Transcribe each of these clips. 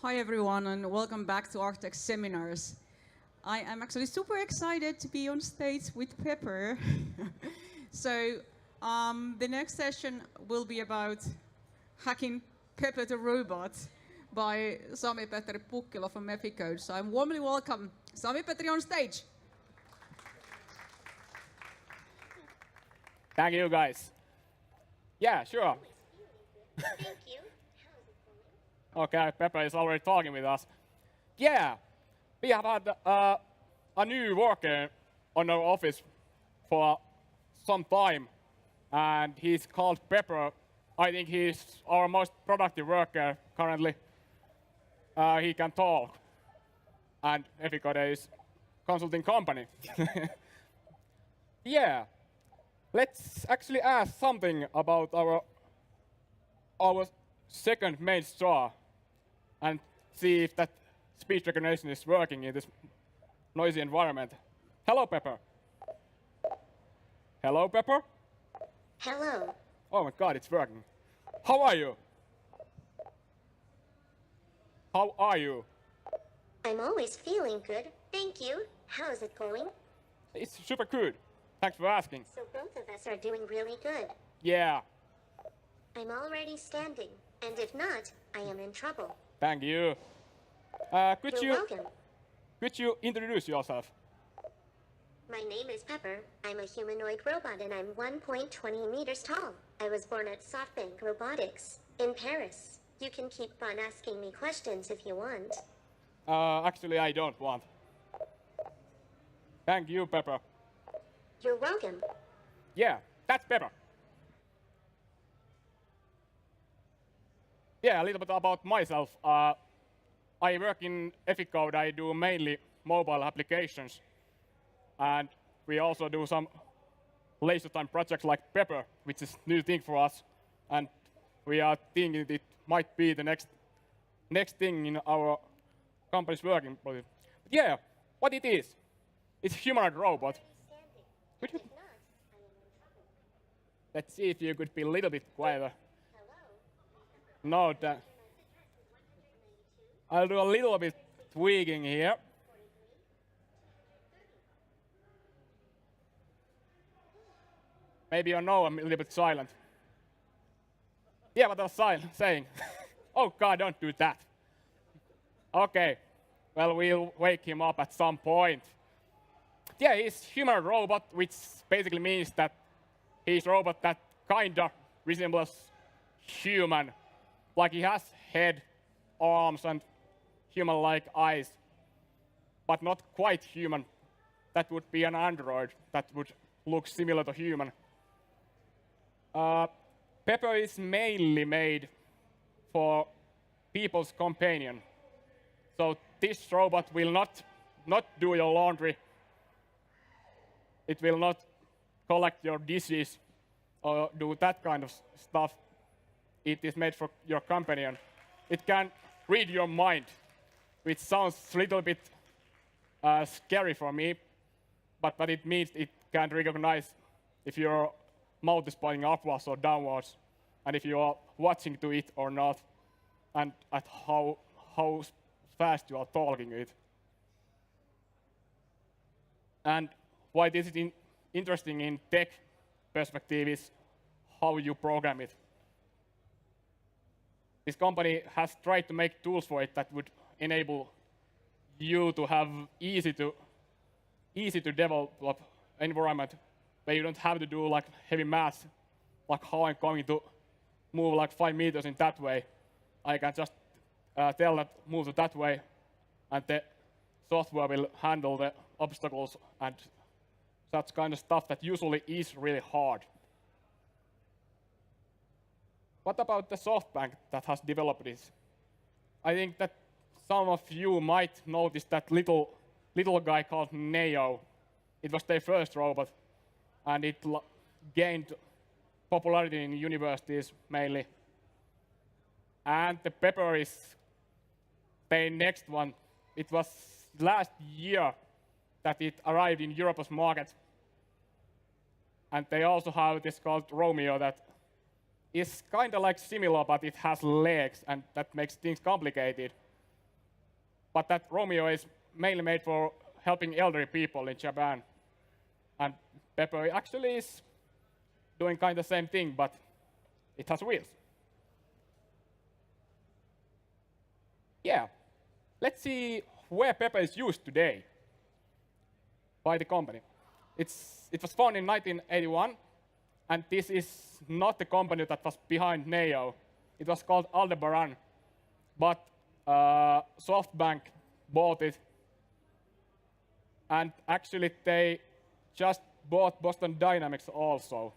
Hi everyone and welcome back to ARTtech Seminars. I am actually super excited to be on stage with Pepper. So the next session will be about hacking Pepper the robot by Sami-Petteri Pukkila from Eficode. So I warmly welcome Sami-Petteri on stage. Thank you, guys. Yeah, sure. Thank you. Okay, Pepper is already talking with us. Yeah, we have had a new worker on our office for some time, and he's called Pepper. I think he's our most productive worker currently. He can talk, and Eficode is consulting company. Yeah, let's actually ask something about our second main straw and see if that speech recognition is working in this noisy environment. Hello, Pepper. Hello, Pepper. Hello. Oh my God, it's working. How are you? How are you? I'm always feeling good. Thank you. How's it going? It's super good. Thanks for asking. So both of us are doing really good. Yeah, I'm already standing, and if not, I am in trouble. thank you. You're welcome. Could you introduce yourself? My name is Pepper. I'm a humanoid robot and I'm 1.20 meters tall. I was born at SoftBank Robotics in Paris. You can keep on asking me questions if you want. Actually, I don't want. Thank you, Pepper. You're welcome. Yeah, that's Pepper. Yeah, a little bit about myself. I work in Eficode. I do mainly mobile applications. And we also do some laser time projects like Pepper, which is a new thing for us. And we are thinking it might be the next thing in our company's working. But yeah, what it is? It's a humanoid robot. Could you? Let's see if you could be a little bit quieter. No, I'll do a little bit tweaking here. Maybe you know I'm a little bit silent. Yeah, what I was saying. Oh God, don't do that. Okay, well, we'll wake him up at some point. Yeah, he's a human robot, which basically means that he's a robot that kinda resembles human. Like he has head, arms, and human-like eyes, but not quite human. That would be an android that would look similar to human. Pepper is mainly made for people's companion. So this robot will not do your laundry. It will not collect your dishes or do that kind of stuff. It is made for your companion. It can read your mind, which sounds a little bit scary for me, but it means it can recognize if your mouth is pointing upwards or downwards, and if you are watching to it or not, and at how fast you are talking it. And why this is interesting in tech perspective is how you program it. This company has tried to make tools for it that would enable you to have easy to develop environment where you don't have to do like heavy math, like how I'm going to move like 5 meters in that way. I can just tell that move it that way, and the software will handle the obstacles and such kind of stuff that usually is really hard. What about the SoftBank that has developed this? I think that some of you might notice that little guy called Neo. It was their first robot, and it gained popularity in universities mainly. And the Pepper is their next one. It was last year that it arrived in Europe's market. And they also have this called Romeo that is kind of like similar, but it has legs, and that makes things complicated. but that Romeo is mainly made for helping elderly people in Japan. And Pepper actually is doing kind of the same thing, but it has wheels. Yeah, let's see where Pepper is used today by the company. It was founded in 1981, and this is not the company that was behind Neo. It was called Aldebaran, but SoftBank bought it, and actually they just bought Boston Dynamics also.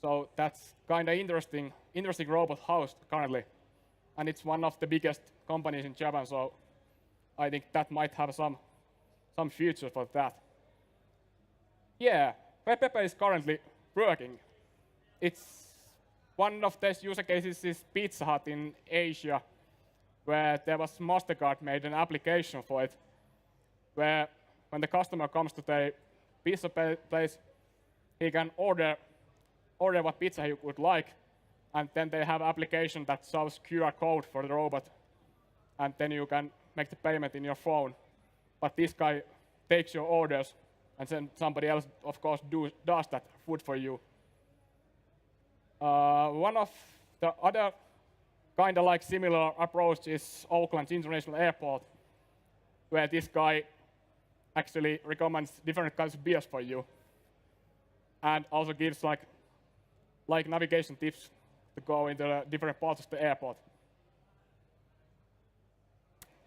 So that's kind of interesting robot house currently, and it's one of the biggest companies in Japan. So I think that might have some future for that. Yeah, where Pepper is currently working. It's one of those use cases is Pizza Hut in Asia, where there was MasterCard made an application for it, where when the customer comes to the pizza place, he can order what pizza he would like, and then they have an application that shows QR code for the robot, and then you can make the payment in your phone. But this guy takes your orders, and then somebody else, of course, does that food for you. One of the other kind of like similar approach is Oakland International Airport, where this guy actually recommends different kinds of beers for you, and also gives like navigation tips to go into the different parts of the airport.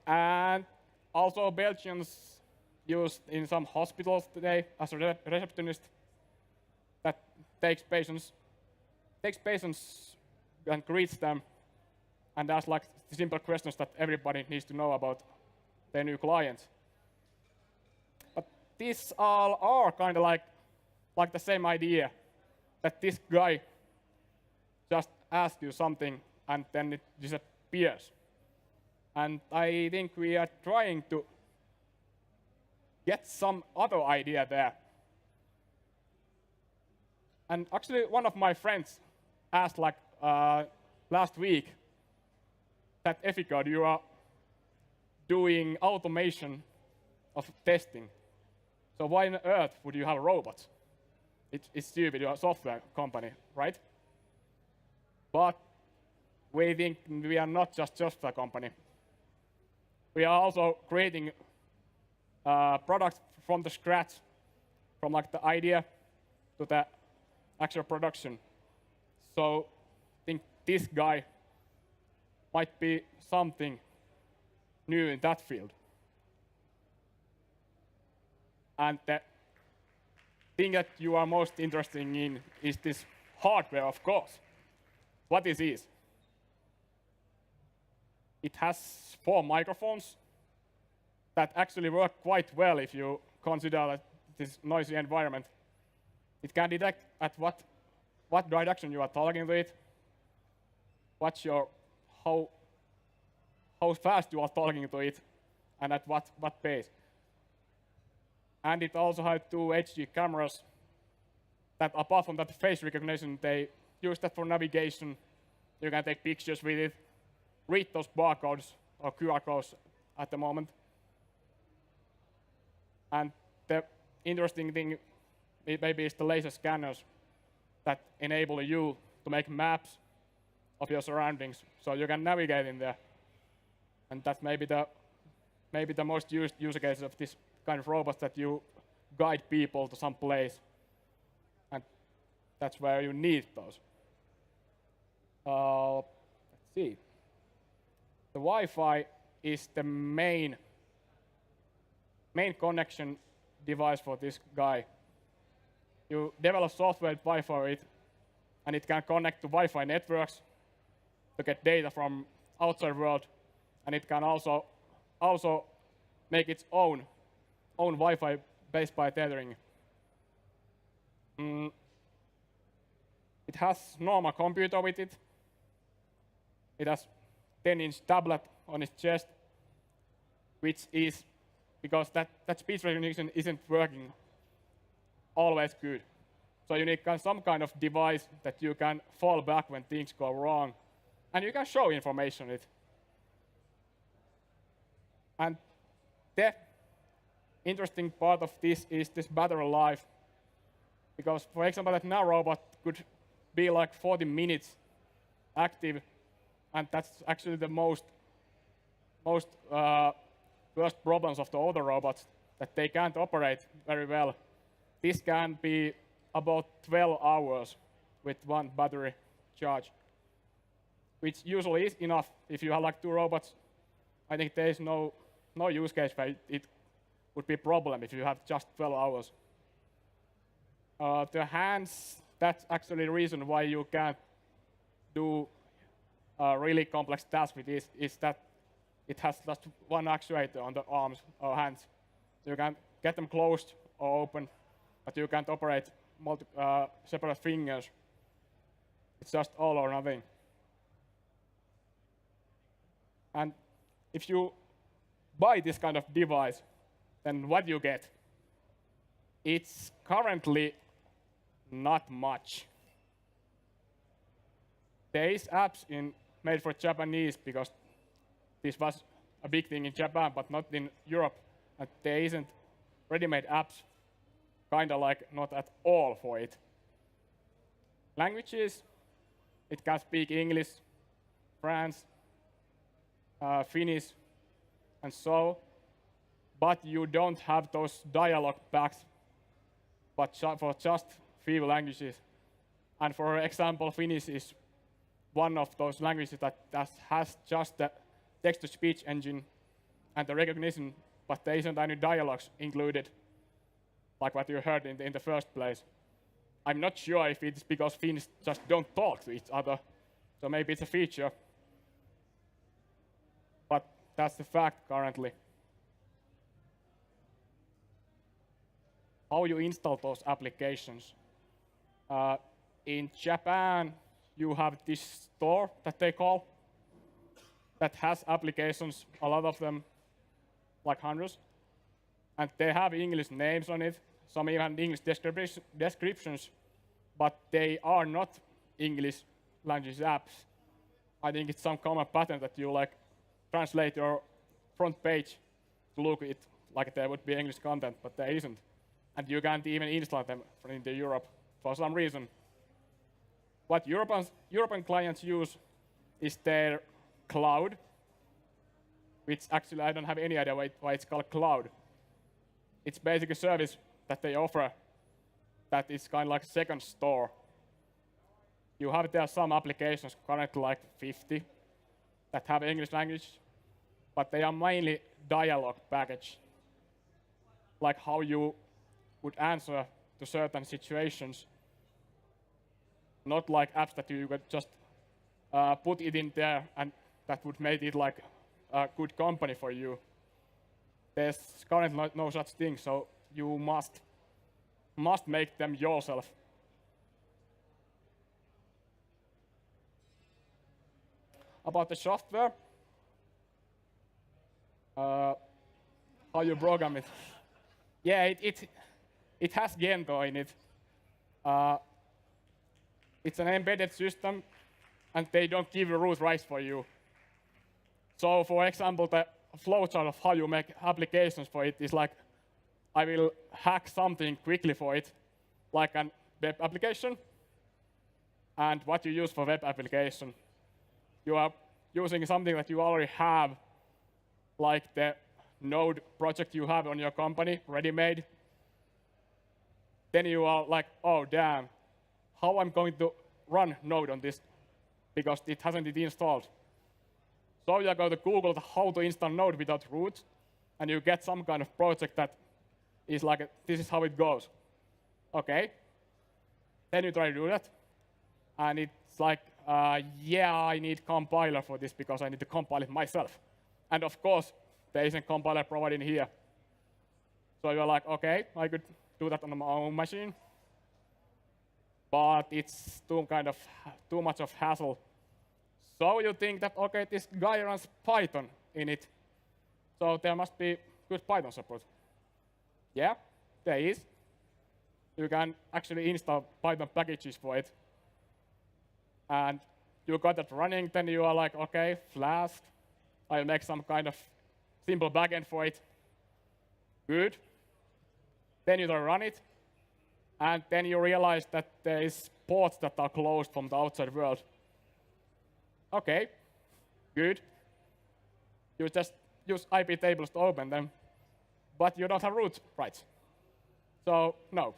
And also Belgians used in some hospitals today as a receptionist that takes patients and greets them and asks like the simple questions that everybody needs to know about their new clients. But these all are kind of like the same idea, that this guy just asks you something and then it disappears. And I think we are trying to get some other idea there. And actually, one of my friends asked last week that Eficode, you are doing automation of testing. So why on earth would you have robots? It's stupid, you're a software company, right? But we think we are not just a software company. We are also creating products from the scratch, from like the idea to the actual production. So I think this guy might be something new in that field. And the thing that you are most interested in is this hardware, of course. What is this? It has 4 microphones that actually work quite well if you consider that this noisy environment. It can detect at what direction you are talking to it, how fast you are talking to it, and at what pace. And it also has 2 HD cameras that, apart from that face recognition, they use that for navigation. You can take pictures with it, read those barcodes or QR codes at the moment. And the interesting thing maybe is the laser scanners that enable you to make maps of your surroundings, so you can navigate in there. And that's maybe the most used use case of this kind of robots, that you guide people to some place, and that's where you need those. Let's see. The Wi-Fi is the main connection device for this guy. You develop software with Wi-Fi, and it can connect to Wi-Fi networks to get data from outside world, and it can also make its own Wi-Fi based by tethering. It has normal computer with it. It has 10-inch tablet on its chest, which is because that speech recognition isn't working always good. So you need some kind of device that you can fall back when things go wrong, and you can show information on it. And the interesting part of this is this battery life. Because, for example, that now robot could be like 40 minutes active, and that's actually the most worst problems of the older robots, that they can't operate very well. This can be about 12 hours with one battery charge, which usually is enough. If you have like 2 robots, I think there is no use case where it would be a problem if you have just 12 hours. The hands, that's actually the reason why you can't do really complex tasks with this, is that it has just one actuator on the arms or hands. So you can get them closed or open, but you can't operate separate fingers. It's just all or nothing. And if you buy this kind of device, then what you get? It's currently not much. There is apps made for Japanese, because this was a big thing in Japan, but not in Europe. And there isn't ready-made apps, kind of like not at all for it. Languages, it can speak English, French, Finnish, and so, but you don't have those dialogue packs, but for just few languages. And for example, Finnish is one of those languages that has just the text-to-speech engine and the recognition, but there isn't any dialogues included, like what you heard in the first place. I'm not sure if it's because Finns just don't talk to each other, so maybe it's a feature. But that's the fact currently. How you install those applications? In Japan, you have this store that they call, that has applications, a lot of them, like hundreds, and they have English names on it, some even English descriptions, but they are not English language apps. I think it's some common pattern that you like translate your front page to look it like there would be English content, but there isn't. And you can't even install them into Europe for some reason. What European clients use is their cloud, which actually I don't have any idea why it's called cloud. It's basically a service that they offer that is kind of like a second store. You have there some applications, currently like 50, that have English language, but they are mainly dialogue package, like how you would answer to certain situations, not like apps that you could just put it in there and that would make it like a good company for you. There's currently no such thing, so you must make them yourself. About the software, how you program it. Yeah, it has Gento in it. It's an embedded system, and they don't give you root rights for you. So, for example, the flowchart of how you make applications for it is like, I will hack something quickly for it, like a web application, and what you use for web application. You are using something that you already have, like the Node project you have on your company, ready-made. Then you are like, oh, damn, how I'm going to run Node on this, because it hasn't been installed. So you go to Google how to install Node without root, and you get some kind of project that is like, this is how it goes. Okay. Then you try to do that, and it's like, yeah, I need compiler for this because I need to compile it myself. And of course, there isn't compiler provided here. So you're like, okay, I could do that on my own machine, but it's too much of hassle. So you think that, okay, this guy runs Python in it, so there must be good Python support. Yeah, there is. You can actually install Python packages for it. And you got that running, then you are like, okay, Flask, I'll make some kind of simple backend for it. Good. Then you run it, and then you realize that there is ports that are closed from the outside world. Okay, good. You just use IP tables to open them, but you don't have root rights. So no,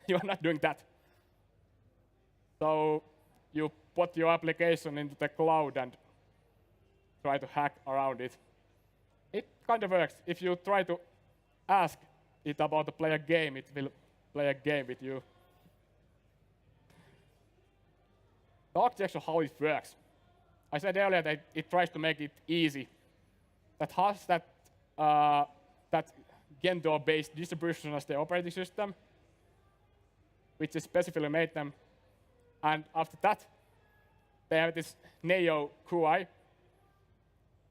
you are not doing that. So you put your application into the cloud and try to hack around it. It kind of works. If you try to ask it about to play a game, it will play a game with you. The architecture, how it works. I said earlier that it tries to make it easy. That has that Gentoo-based distribution as the operating system, which is specifically made them. And after that, they have this Neo QI,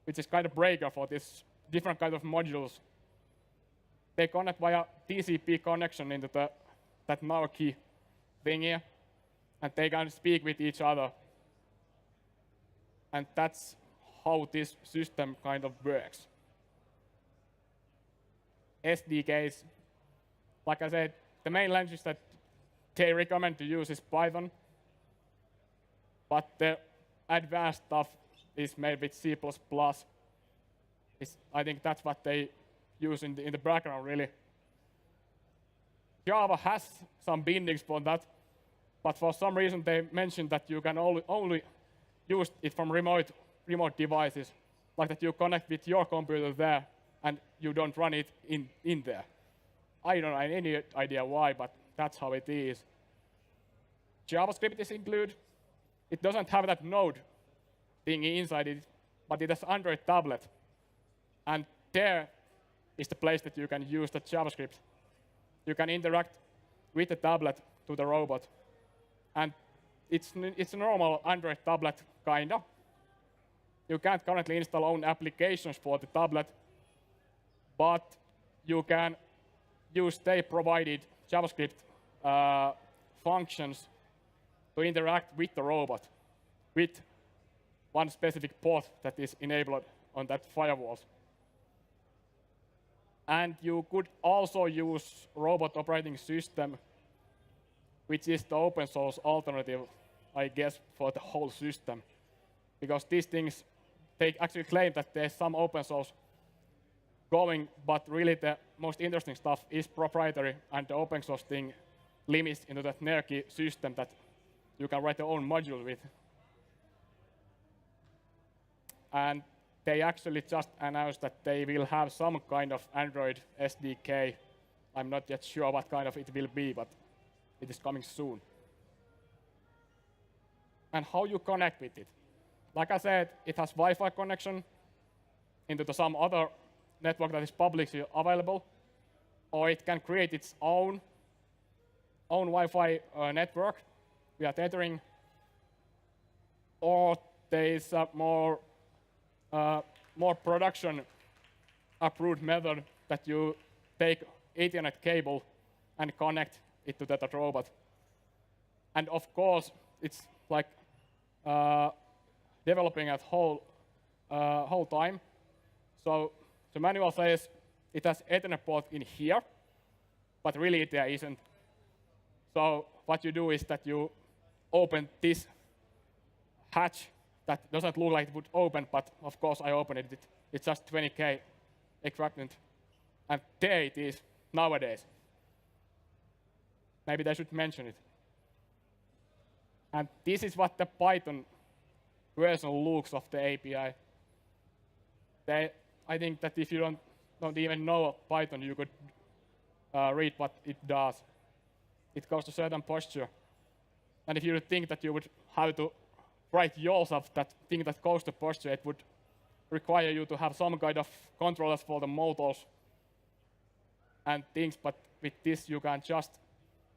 which is kind of breaker for this different kind of modules. They connect via TCP connection into that marquee thing here, and they can speak with each other. And that's how this system kind of works. SDKs, like I said, the main language that they recommend to use is Python, but the advanced stuff is made with C++. I think that's what they use in the background, really. Java has some bindings for that, but for some reason they mentioned that you can only use it from remote devices, like that you connect with your computer there, and you don't run it in there. I don't have any idea why, but that's how it is. JavaScript is included. It doesn't have that node thing inside it, but it has Android tablet. And there is the place that you can use the JavaScript. You can interact with the tablet to the robot. And it's a normal Android tablet, kinda. You can't currently install own applications for the tablet, but you can use they provided JavaScript functions to interact with the robot with one specific port that is enabled on that firewall. And you could also use robot operating system, which is the open source alternative, I guess, for the whole system. Because these things, they actually claim that there's some open source going, but really the most interesting stuff is proprietary, and the open source thing limits into that nerdy system that you can write your own module with. And they actually just announced that they will have some kind of Android SDK. I'm not yet sure what kind of it will be, but it is coming soon. And how you connect with it. Like I said, it has Wi-Fi connection into some other network that is publicly available, or it can create its own Wi-Fi network via tethering, or there is a more production approved method that you take Ethernet cable and connect it to that robot. And of course, it's like developing at whole time. So the manual says it has Ethernet port in here, but really there isn't. So what you do is that you open this hatch that doesn't look like it would open, but of course I opened it. It's just 20K equipment. And there it is nowadays. Maybe they should mention it. And this is what the Python version looks of the API. I think that if you don't even know Python, you could read what it does. It goes to certain posture. And if you think that you would have to write yourself that thing that goes to posture, it would require you to have some kind of controllers for the motors and things, but with this you can just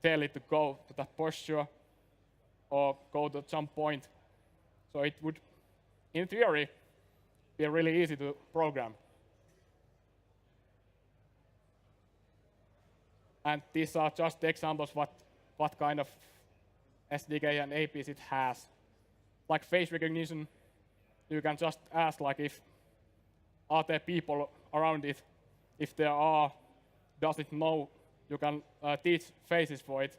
tell it to go to that posture or go to some point. So it would, in theory, be really easy to program. And these are just examples what kind of SDK and APIs it has. Like face recognition, you can just ask like if are there people around it? If there are, does it know? You can teach faces for it,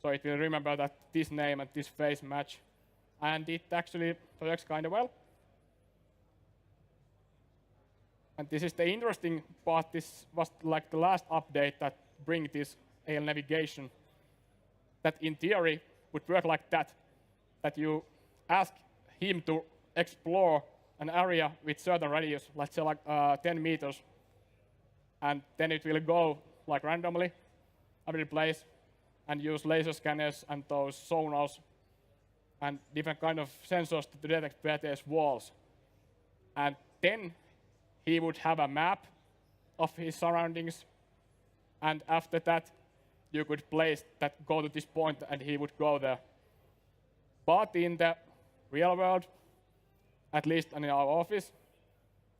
so it will remember that this name and this face match, and it actually works kind of well. And this is the interesting part. This was like the last update that bring this AL navigation. That in theory would work like that. That you ask him to explore an area with certain radius, let's say like 10 meters, and then it will go like randomly every place and use laser scanners and those sonars and different kind of sensors to detect where there's walls. And then he would have a map of his surroundings, and after that you could place that, go to this point, and he would go there. But in the real world, at least in our office,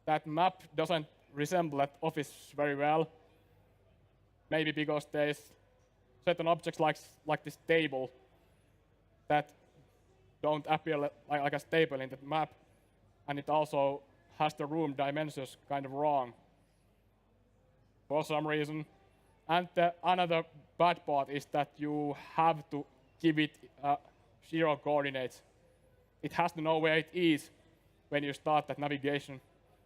that map doesn't resemble that office very well. Maybe because there's certain objects like this table that don't appear like a table in the map, and it also has the room dimensions kind of wrong for some reason. And another bad part is that you have to give it 0 coordinates. It has to know where it is when you start that navigation.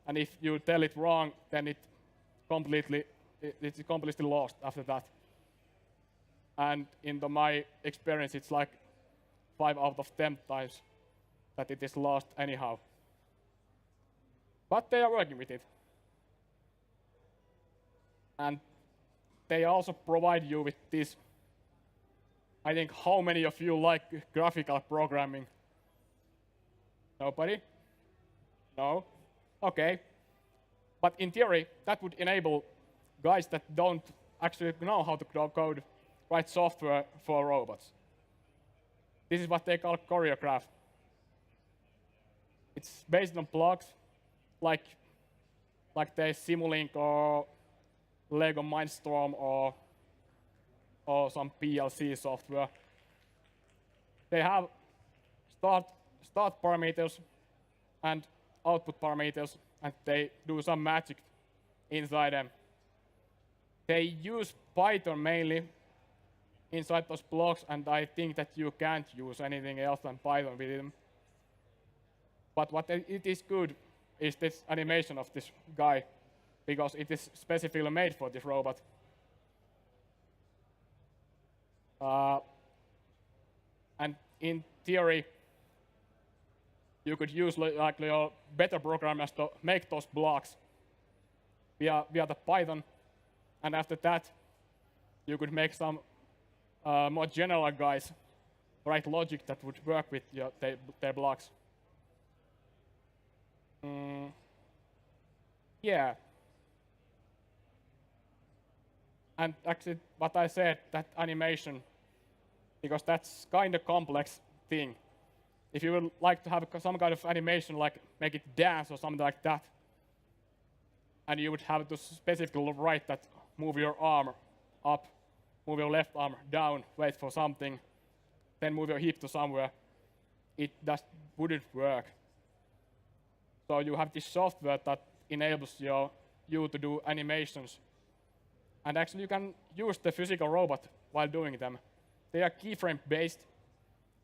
And if you tell it wrong, then it's completely lost after that. And in my experience, it's like 5 out of 10 times that it is lost anyhow. But they are working with it. And they also provide you with this. I think, how many of you like graphical programming? Nobody? No? Okay. But in theory, that would enable guys that don't actually know how to code, write software for robots. This is what they call choreograph. It's based on blocks like there's Simulink or Lego Mindstorm or some PLC software. They have start parameters and output parameters, and they do some magic inside them. They use Python mainly inside those blocks, and I think that you can't use anything else than Python with them. But what it is good is this animation of this guy, because it is specifically made for this robot. And in theory, you could use like your better programmers to make those blocks via the Python, and after that, you could make some more general guys write logic that would work with their blocks. Yeah. And actually, what I said, that animation, because that's kind of complex thing. If you would like to have some kind of animation, like make it dance or something like that, and you would have to specifically write that, move your arm up, move your left arm down, wait for something, then move your hip to somewhere, it just wouldn't work. So you have this software that enables you to do animations. And actually you can use the physical robot while doing them. They are keyframe based,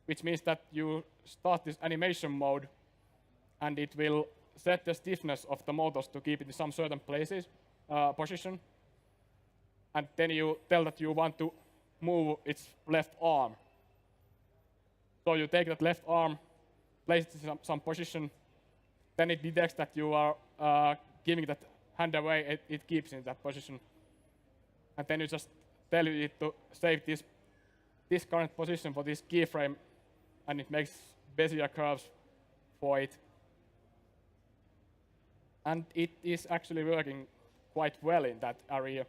which means that you start this animation mode, and it will set the stiffness of the motors to keep it in some certain position. And then you tell that you want to move its left arm. So you take that left arm, place it in some position, then it detects that you are giving that hand away, it keeps in that position. And then you just tell it to save this current position for this keyframe, and it makes Bezier curves for it. And it is actually working quite well in that area.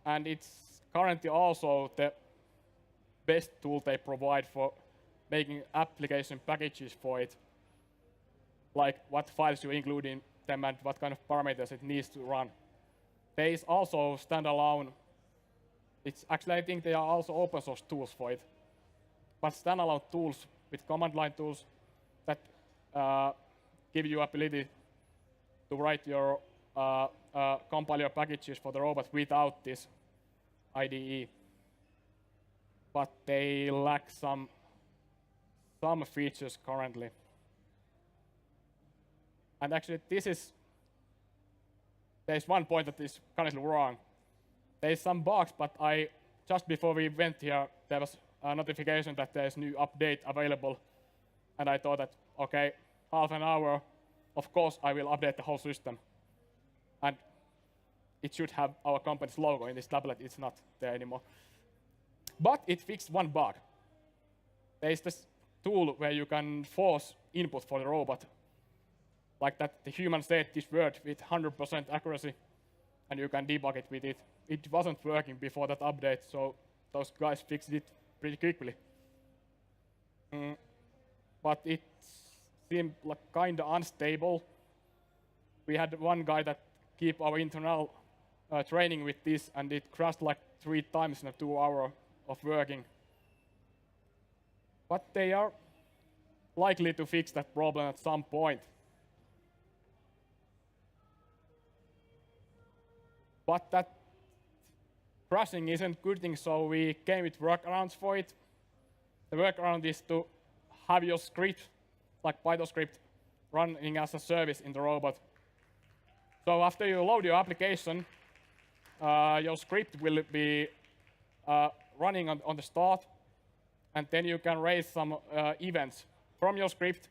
And it's currently also the best tool they provide for making application packages for it, like what files you include in them and what kind of parameters it needs to run. There is also standalone. It's actually, I think they are also open source tools for it, but standalone tools with command line tools that give you ability to write your compile your packages for the robot without this IDE, but they lack some features currently. And actually, there's one point that is currently wrong. There's some bugs, but just before we went here, there was a notification that there's new update available, and I thought that, okay, half an hour, of course I will update the whole system. And it should have our company's logo in this tablet. It's not there anymore. But it fixed one bug. There is this tool where you can force input for the robot, like that the human said this word with 100% accuracy, and you can debug it with it. It wasn't working before that update, so those guys fixed it pretty quickly. But it seemed like kind of unstable. We had one guy that keep our internal training with this, and it crashed like 3 times in 2 hours of working. But they are likely to fix that problem at some point. But that crashing isn't a good thing, so we came with workarounds for it. The workaround is to have your script, like Python script, running as a service in the robot. So after you load your application, your script will be running on the start, and then you can raise some events from your script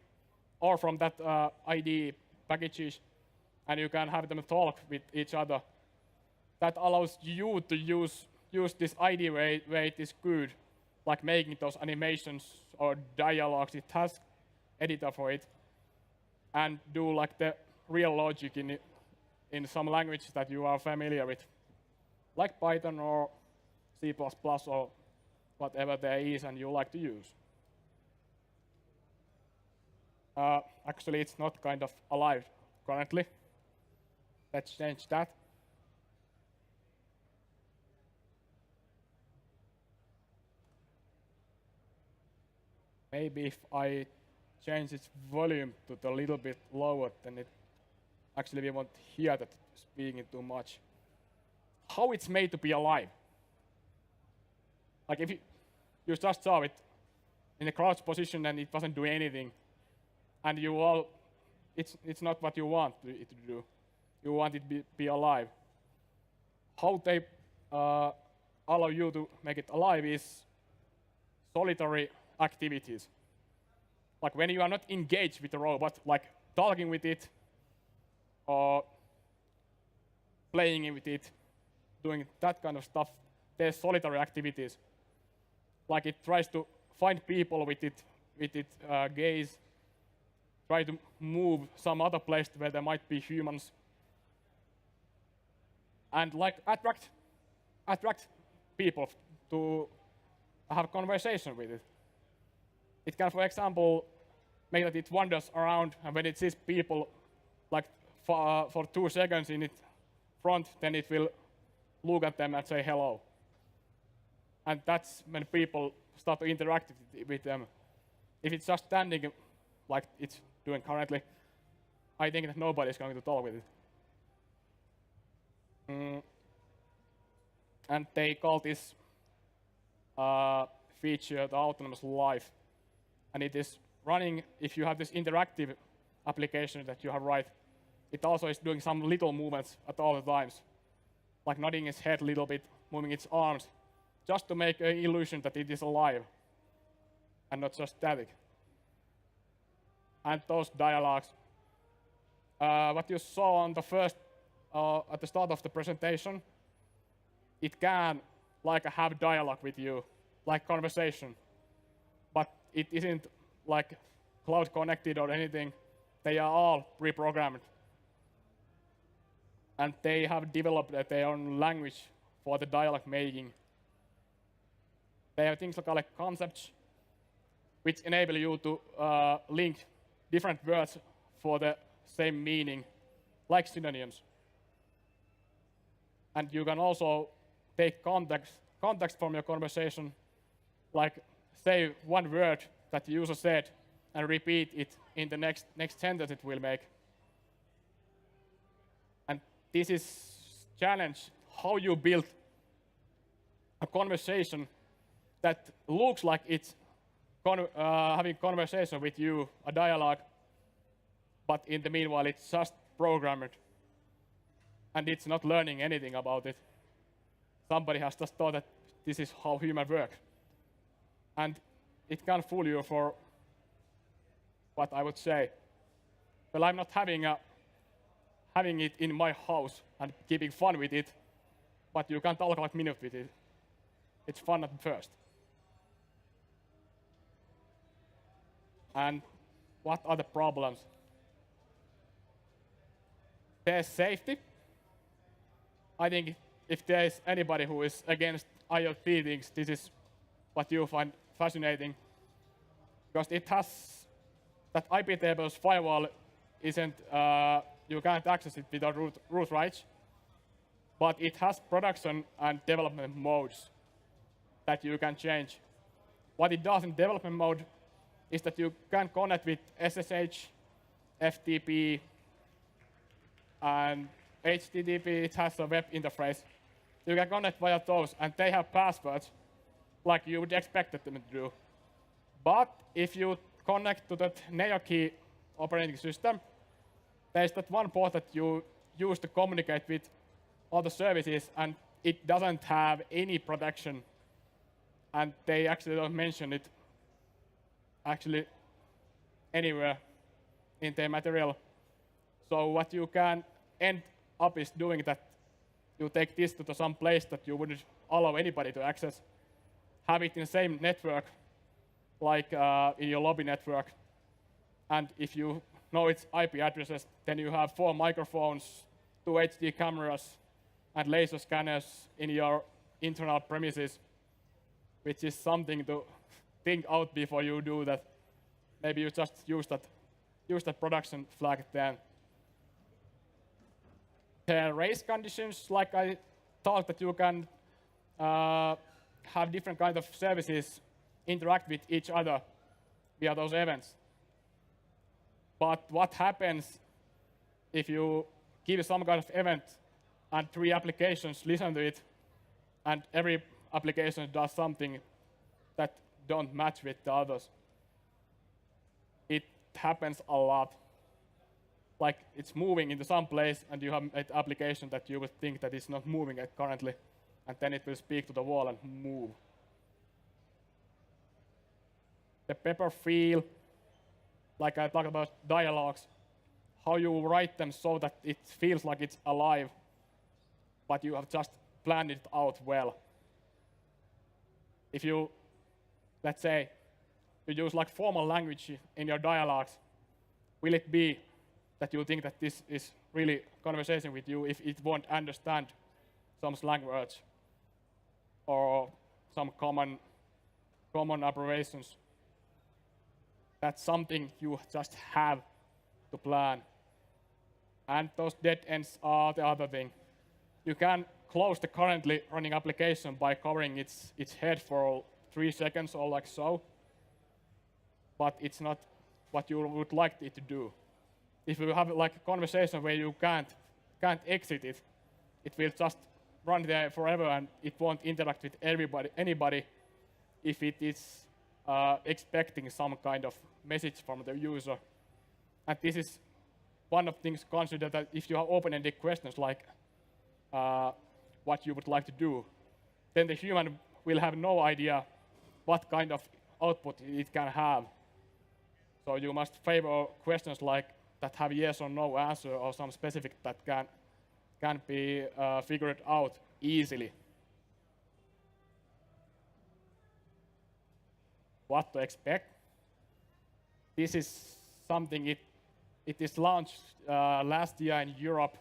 or from that IDE packages, and you can have them talk with each other. That allows you to use this IDE where it is good, like making those animations or dialogues. It has editor for it, and do like the real logic in some language that you are familiar with, like Python or C++ or whatever there is and you like to use. Actually, it's not kind of alive currently. Let's change that. Maybe if I change its volume to a little bit lower, then it actually we won't hear that speaking too much. How it's made to be alive? Like if you just saw it in a crouched position and it wasn't doing anything, and it's not what you want it to do. You want it to be alive. How they allow you to make it alive is solitary activities. Like when you are not engaged with the robot, like talking with it or playing with it, doing that kind of stuff, there's solitary activities. Like it tries to find people with its gaze, try to move some other place where there might be humans, and like attract people to have a conversation with it. It can, for example, make that it wanders around, and when it sees people like for 2 seconds in its front, then it will look at them and say hello. And that's when people start to interact with them. If it's just standing like it's doing currently, I think that nobody is going to talk with it. And they call this feature the autonomous life. And it is running, if you have this interactive application that you have right, it also is doing some little movements at all the times, like nodding its head a little bit, moving its arms, just to make an illusion that it is alive and not just static. And those dialogues, what you saw on the first, at the start of the presentation, it can like have dialogue with you, like conversation, but it isn't like cloud connected or anything. They are all pre-programmed, and they have developed their own language for the dialogue making. They have things like concepts, which enable you to link different words for the same meaning, like synonyms. And you can also take context from your conversation, like say one word that the user said and repeat it in the next sentence it will make. this is challenge how you build a conversation that looks like it's having conversation with you, a dialogue, but in the meanwhile it's just programmed and it's not learning anything about it. Somebody has just thought that this is how human works. And it can fool you for what I would say. Well, I'm not having it in my house and keeping fun with it, but you can talk like minute with it. It's fun at first. And what are the problems? There's safety. I think if there is anybody who is against IoT things, this is what you find fascinating, because it has that IP tables firewall isn't you can't access it without root rights, but it has production and development modes that you can change. What it does in development mode is that you can connect with SSH, FTP, and HTTP. It has a web interface. You can connect via those, and they have passwords like you would expect them to do. But if you connect to that NeoKey operating system, there's that one port that you use to communicate with other services, and it doesn't have any protection. And they actually don't mention it actually anywhere in their material. So what you can end up is doing that you take this to some place that you wouldn't allow anybody to access, have it in the same network, like in your lobby network. And if you know its IP addresses, then you have 4 microphones, 2 HD cameras, and laser scanners in your internal premises, which is something to think out before you do that. Maybe you just use that production flag then. The race conditions, like I thought that you can have different kinds of services interact with each other via those events. But what happens if you give some kind of event and 3 applications listen to it, and every application does something that don't match with the others? It happens a lot. Like it's moving into some place, and you have an application that you would think that is not moving currently, and then it will speak to the wall and move. The Pepper feel, like I talked about dialogues, how you write them so that it feels like it's alive, but you have just planned it out well. If you, let's say, you use like formal language in your dialogues, will it be that you think that this is really conversation with you if it won't understand some slang words or some common abbreviations? That's something you just have to plan. And those dead ends are the other thing. You can close the currently running application by covering its head for 3 seconds or like so, but it's not what you would like it to do. If you have like a conversation where you can't exit it, it will just run there forever, and it won't interact with anybody if it is expecting some kind of message from the user. And this is one of the things consider that if you have open-ended questions like what you would like to do, then the human will have no idea what kind of output it can have. So you must favor questions like that have yes or no answer, or some specific that can be figured out easily. What to expect? This is something it is launched last year in Europe,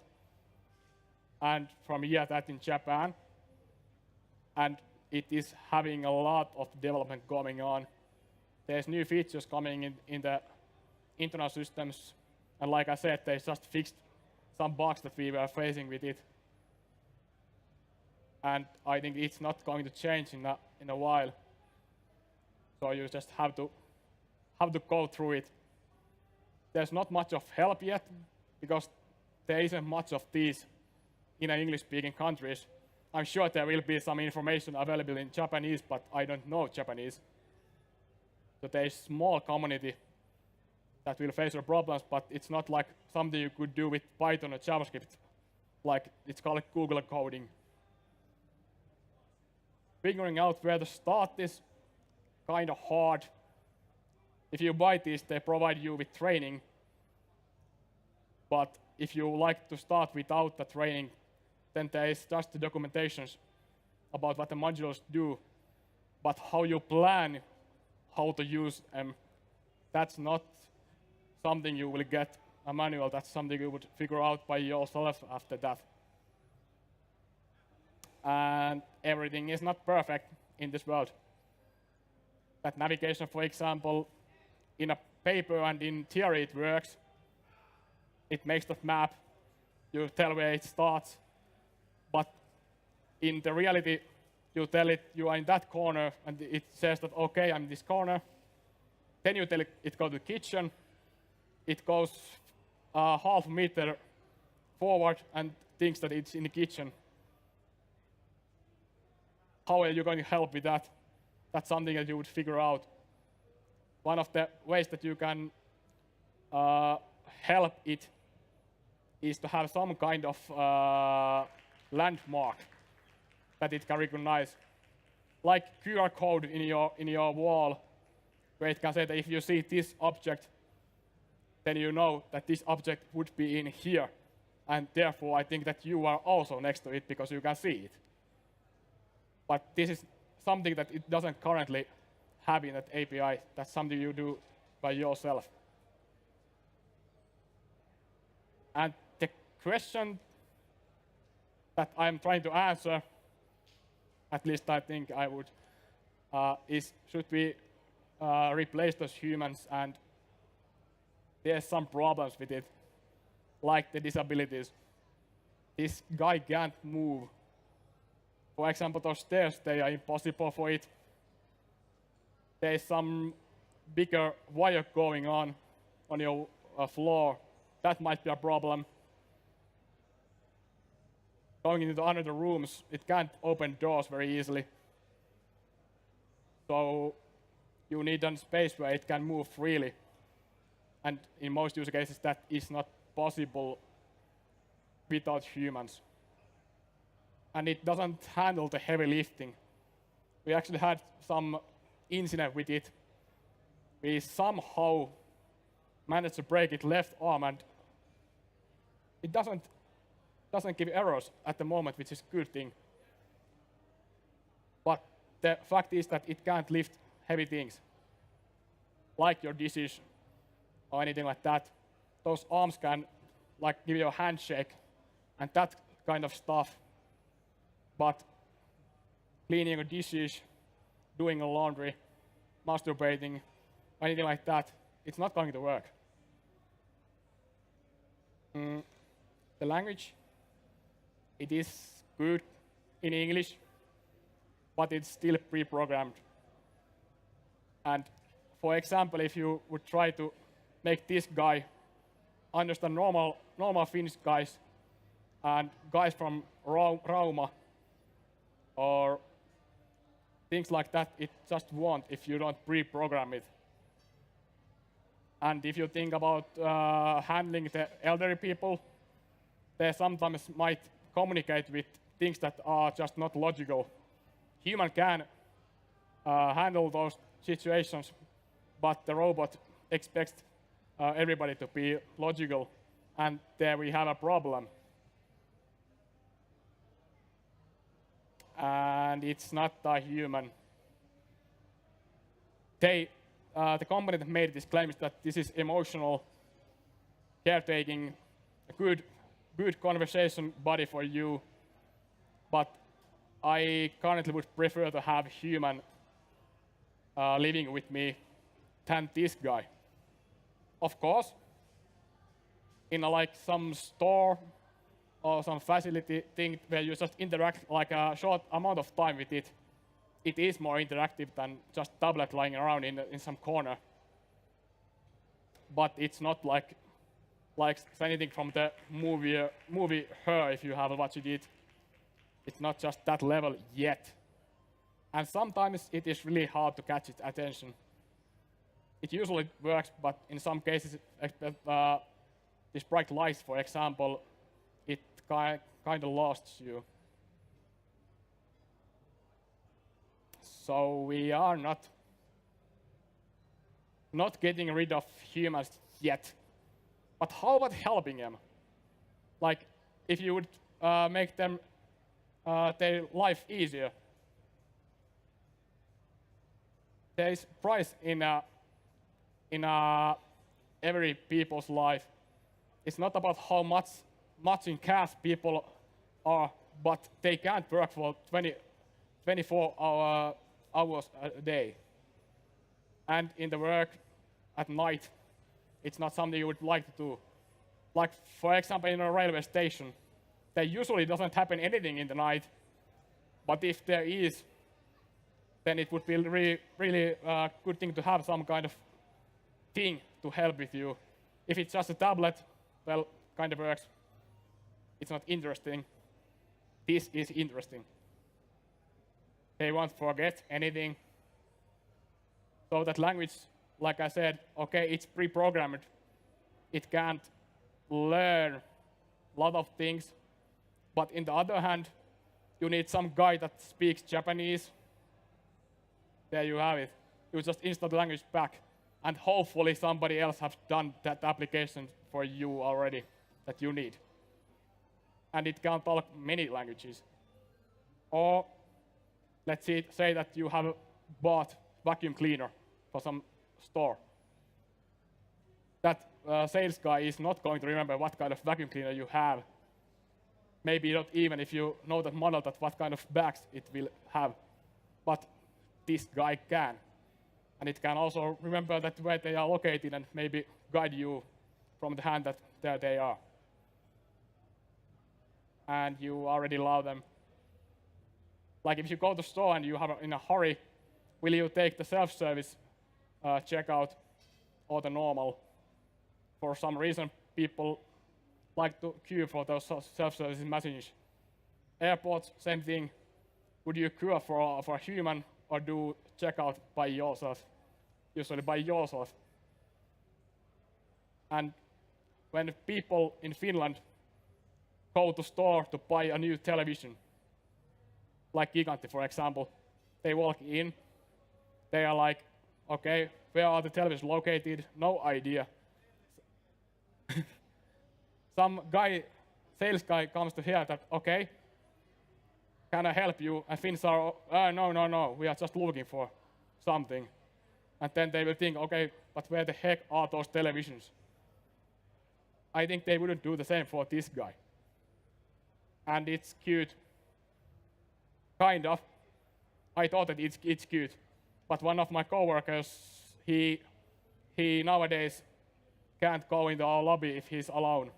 and from year that in Japan, and it is having a lot of development going on. There's new features coming in the internal systems, and like I said, they just fixed some bugs that we were facing with it. And I think it's not going to change in a while. So you just have to go through it. There's not much of help yet, because there isn't much of these in English-speaking countries. I'm sure there will be some information available in Japanese, but I don't know Japanese. So there is a small community that will face your problems, but it's not like something you could do with Python or JavaScript. Like, it's called Google coding. Figuring out where to start is kind of hard. If you buy these, they provide you with training. But if you like to start without the training, then there is just the documentations about what the modules do. But how you plan how to use them, that's not something you will get a manual. That's something you would figure out by yourself after that. And everything is not perfect in this world. That navigation, for example, in a paper and in theory it works. It makes the map, you tell where it starts, but in the reality, you tell it you are in that corner, and it says that, okay, I'm in this corner. Then you tell it go to the kitchen. It goes half a meter forward and thinks that it's in the kitchen. How are you going to help with that? That's something that you would figure out. One of the ways that you can help it is to have some kind of landmark that it can recognize, like QR code in your wall, where it can say that if you see this object, then you know that this object would be in here, and therefore I think that you are also next to it because you can see it. But this is something that it doesn't currently have in that API. That's something you do by yourself. And the question that I'm trying to answer, at least I think I would, is should we replace those humans? And there's some problems with it, like the disabilities. This guy can't move. For example, those stairs, they are impossible for it. There is some bigger wire going on your floor. That might be a problem. Going into the other rooms, it can't open doors very easily. So you need a space where it can move freely. And in most use cases, that is not possible without humans. And it doesn't handle the heavy lifting. We actually had some incident with it. We somehow managed to break its left arm, and it doesn't give errors at the moment, which is a good thing. But the fact is that it can't lift heavy things, like your dishes or anything like that. Those arms can like give you a handshake and that kind of stuff. But cleaning your dishes, doing a laundry, masturbating, anything like that, it's not going to work. The language, it is good in English, but it's still pre-programmed. And for example, if you would try to make this guy understand normal Finnish guys and guys from Rauma or things like that, it just won't if you don't pre-program it. And if you think about handling the elderly people, they sometimes might communicate with things that are just not logical. Human can handle those situations, but the robot expects everybody to be logical, and there we have a problem. And it's not a human. The company that made this claim is that this is emotional caretaking, a good conversation buddy for you, but I currently would prefer to have human living with me than this guy. Of course, in like some store or some facility thing where you just interact like a short amount of time with it, it is more interactive than just tablet lying around in some corner. But it's not like like anything from the movie Her, if you have watched it. It's not just that level yet. And sometimes it is really hard to catch its attention. It usually works, but in some cases, these bright lights, for example, it kind of lost you. So we are not getting rid of humans yet. But how about helping them? Like, if you would make them their life easier. There is price in every people's life. It's not about how much in cash people are, but they can't work for 24 hours a day. And in the work at night, it's not something you would like to do. Like, for example, in a railway station, there usually doesn't happen anything in the night, but if there is, then it would be really good thing to have some kind of thing to help with you. If it's just a tablet, well, kind of works. It's not interesting. This is interesting. They won't forget anything. So that language, like I said, okay, it's pre-programmed. It can't learn a lot of things. But on the other hand, you need some guy that speaks Japanese. There you have it. You just install the language back. And hopefully somebody else has done that application for you already that you need. And it can talk many languages. Or let's say that you have bought vacuum cleaner for some store. That sales guy is not going to remember what kind of vacuum cleaner you have. Maybe not even if you know that model, that what kind of bags it will have. But this guy can. And it can also remember that where they are located and maybe guide you from the hand that there they are. And you already allow them. Like if you go to the store and you have in a hurry, will you take the self-service checkout or the normal? For some reason, people like to queue for those self-service machines. Airports, same thing. Would you queue for a human or do checkout by yourself? Usually by yourself. And when people in Finland go to store to buy a new television, like Gigantti, for example, they walk in, they are like, okay, where are the televisions located? No idea. Some guy, sales guy comes to hear that, okay, can I help you? And Finns are, no, we are just looking for something. And then they will think, okay, but where the heck are those televisions? I think they wouldn't do the same for this guy. And it's cute. Kind of. I thought that it's cute. But one of my coworkers, he nowadays can't go in the lobby if he's alone.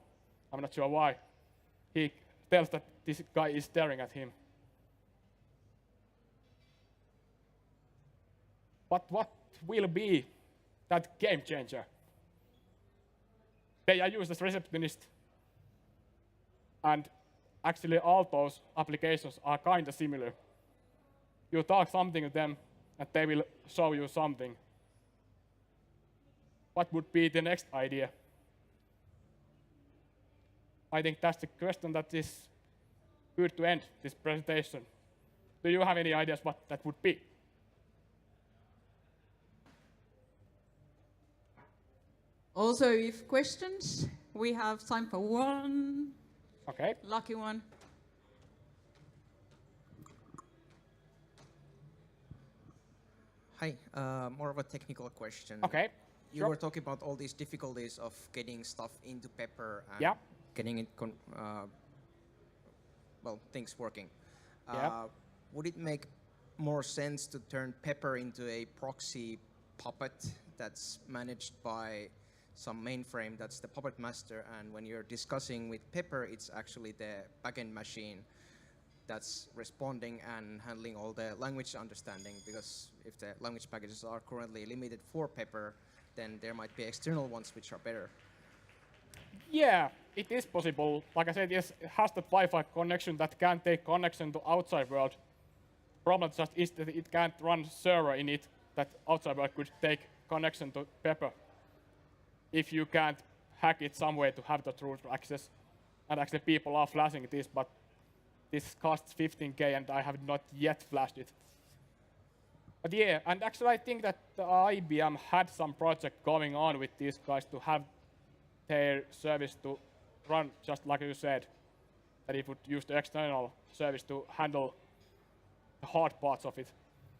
I'm not sure why. He tells that this guy is staring at him. But what will be that game changer? They are used as receptionist, and actually all those applications are kind of similar. You talk something to them, and they will show you something. What would be the next idea? I think that's the question that is good to end this presentation. Do you have any ideas what that would be? Also, if questions, we have time for one. Okay. Lucky one. Hi, more of a technical question. Okay. You were talking about all these difficulties of getting stuff into Pepper and getting it, things working. Would it make more sense to turn Pepper into a proxy puppet that's managed by some mainframe that's the puppet master, and when you're discussing with Pepper, it's actually the backend machine that's responding and handling all the language understanding, because if the language packages are currently limited for Pepper, then there might be external ones which are better. Yeah, it is possible. Like I said, yes, it has the Wi-Fi connection that can take connection to outside world. Problem just is that it can't run server in it that outside world could take connection to Pepper. If you can't hack it some way to have the root access. And actually people are flashing this, but this costs 15K and I have not yet flashed it. But yeah, and actually I think that the IBM had some project going on with these guys to have their service to run just like you said, that it would use the external service to handle the hard parts of it.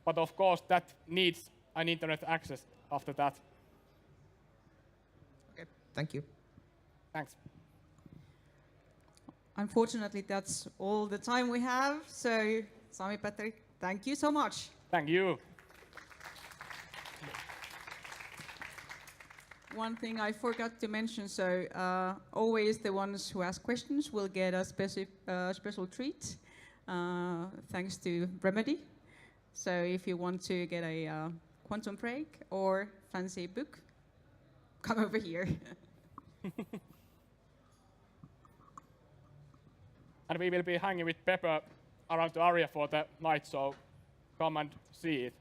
But of course that needs an internet access after that. Okay, thank you. Thanks. Unfortunately, that's all the time we have. So, Sami-Petteri, thank you so much. Thank you. One thing I forgot to mention, so always the ones who ask questions will get a special treat, thanks to Remedy. So if you want to get a quantum break or fancy book, come over here. And we will be hanging with Pepper around the area for the night, so come and see it.